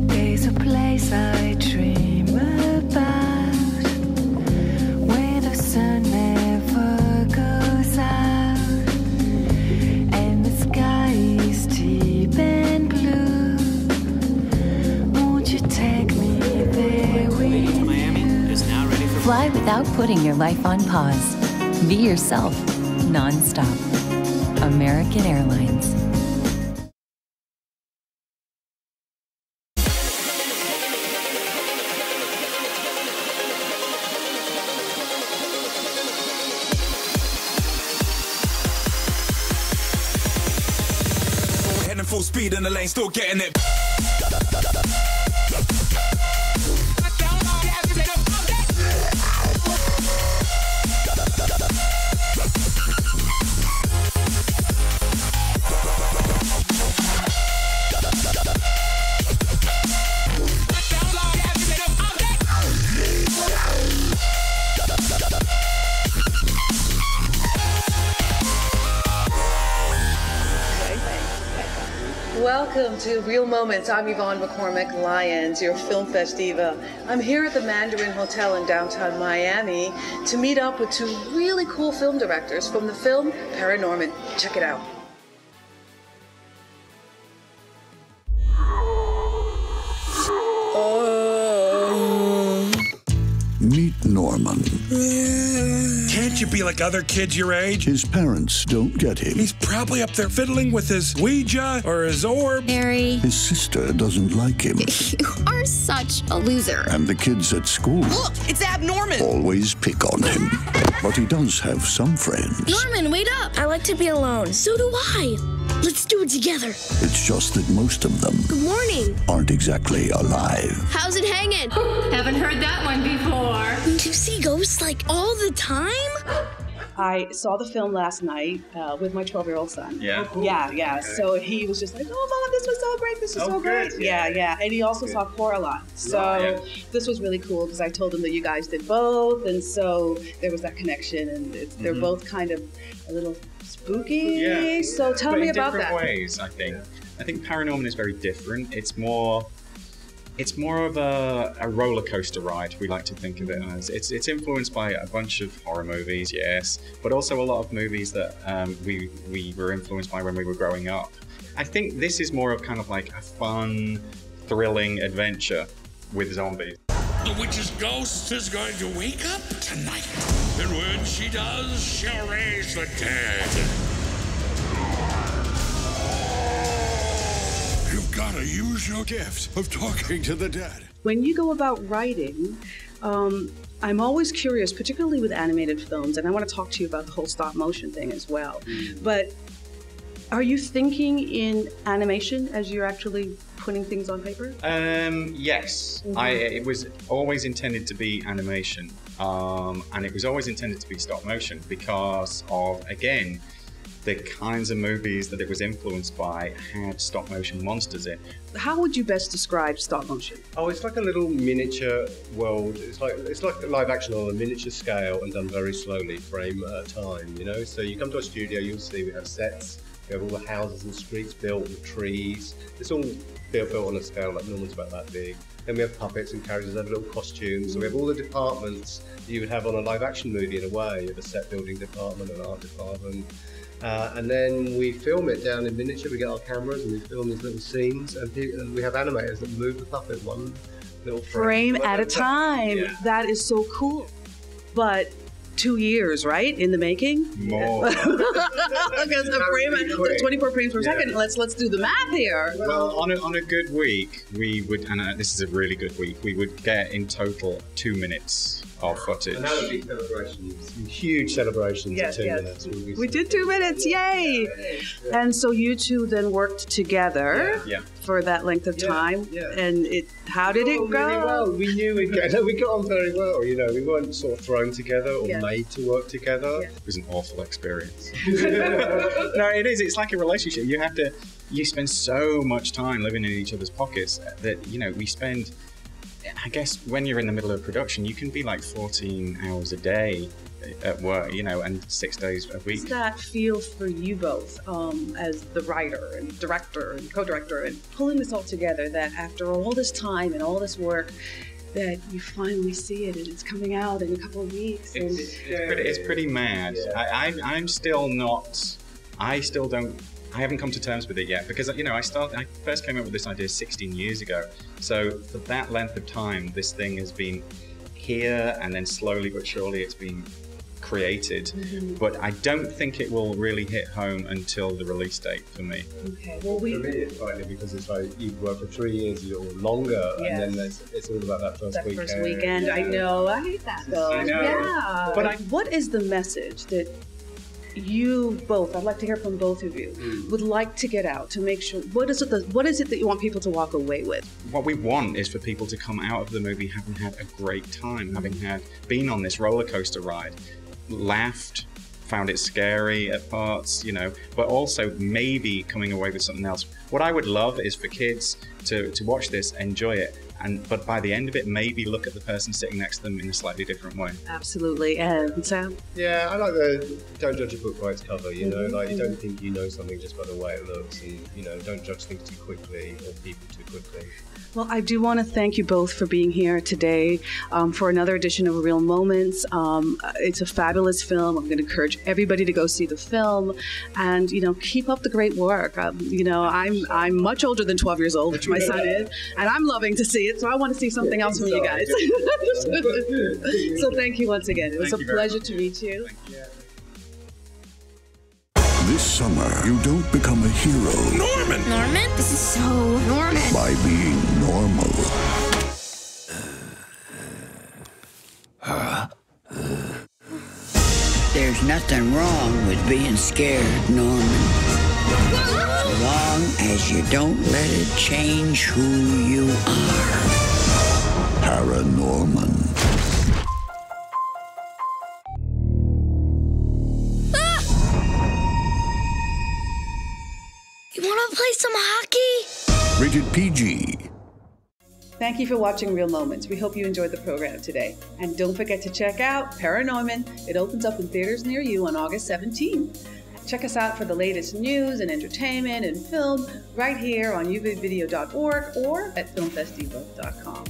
There's a place I dream about where the sun never goes out and the sky is deep and blue. Won't you take me there with you? Miami is now ready for Fly without putting your life on pause. Be yourself, non-stop. American Airlines. Heading full speed in the lane, still getting it. Welcome to Real Moments. I'm Yvonne McCormack Lyons, your Film Fest Diva. I'm here at the Mandarin Hotel in downtown Miami to meet up with two really cool film directors from the film Paranorman. Check it out. Meet Norman. Can't you be like other kids your age? His parents don't get him. He's probably up there fiddling with his Ouija or his orb. Harry, His sister doesn't like him. you are such a loser. And the kids at school Look, it's Abnorman. always pick on him. But he does have some friends. Norman, wait up. I like to be alone. So do I. Let's do it together. It's just that most of them Good morning. aren't exactly alive. How's it hanging? Haven't heard that one before. Do you see ghosts like all the time? I saw the film last night with my 12-year-old son. Yeah? Cool. Yeah. Okay. So he was just like, oh, Mom, this was so great. This was so great. good. Yeah. And he also saw Coraline. So this was really cool because I told him that you guys did both. And so there was that connection. And they're both kind of a little spooky. Yeah. So tell But me in about different that. ways, I think. I think Paranorman is very different. It's more of a roller coaster ride. We like to think of it as. It's influenced by a bunch of horror movies, yes, but also a lot of movies that we were influenced by when we were growing up. I think this is more of kind of like a fun, thrilling adventure with zombies. The witch's ghost is going to wake up tonight. And when she does, she'll raise the dead. You've got to use your gift of talking to the dead. When you go about writing, I'm always curious, particularly with animated films, and I want to talk to you about the whole stop motion thing as well. But are you thinking in animation as you're actually putting things on paper? Yes. It was always intended to be animation, and it was always intended to be stop motion because of, again, the kinds of movies that it was influenced by had stop motion monsters in. How would you best describe stop motion? Oh, it's like a little miniature world. It's like live action on a miniature scale and done very slowly, frame at a time, you know? So you come to a studio, you'll see we have sets, we have all the houses and streets built with trees. It's all built on a scale like Norman's about that big. Then we have puppets and characters that have little costumes. So we have all the departments that you would have on a live action movie in a way. You have a set building department, an art department. And then we film it down in miniature. We get our cameras and we film these little scenes, and we have animators that move the puppet one little Frame at a time. Yeah. That is so cool. But 2 years, right, in the making? More. Because the frame, 24 frames per second. Let's do the math here. Well, on a good week, we would, and this is a really good week, we would get in total 2 minutes of footage. And that would be celebrations, huge celebrations of 2 minutes. We did 2 minutes, yay! And so you two then worked together for that length of time. And how did it go? Really well. We knew we got on very well. You know, we weren't sort of thrown together or made to work together. It was an awful experience. No, it is. It's like a relationship. You spend so much time living in each other's pockets that, you know, we spend, I guess when you're in the middle of production, you can be like 14 hours a day at work, you know, and 6 days a week. How does that feel for you both as the writer and director and co-director and pulling this all together, that after all this time and all this work, that you finally see it and it's coming out in a couple of weeks? It's pretty mad. Yeah. I'm still not, I haven't come to terms with it yet, because, you know, I first came up with this idea 16 years ago. So for that length of time, this thing has been here, and then slowly but surely it's been created. But I don't think it will really hit home until the release date for me. Okay. Well, for me, it's frightening because it's like you work for 3 years or longer, and then it's all about that first weekend. I know. I hate that though. I know. Yeah. But what is the message that you both, I'd like to hear from both of you, would like to get out to make sure, what is it that you want people to walk away with? What we want is for people to come out of the movie having had a great time, having been on this roller coaster ride, laughed, found it scary at parts, you know, but also maybe coming away with something else. What I would love is for kids to watch this, enjoy it, but by the end of it, maybe look at the person sitting next to them in a slightly different way. Absolutely. And Sam? Yeah, I like the don't judge a book by its cover, you know, like you don't think you know something just by the way it looks, and, you know, don't judge things too quickly or people too quickly. Well, I do want to thank you both for being here today for another edition of Real Moments. It's a fabulous film. I'm going to encourage everybody to go see the film, and, you know, keep up the great work. You know, I'm much older than 12 years old, which my son is, and I'm loving to see it, so I want to see something else from you guys. So thank you once again. It was a pleasure to meet you. This summer, you don't become a hero. Norman! Norman? This is so Norman. By being normal. There's nothing wrong with being scared, Norman. As long as you don't let it change who you are. Paranorman. You want to play some hockey? Rated PG. Thank you for watching Real Moments. We hope you enjoyed the program today. And don't forget to check out Paranorman. It opens up in theaters near you on August 17th. Check us out for the latest news and entertainment and film right here on uvidvideo.org or at filmfestdiva.com.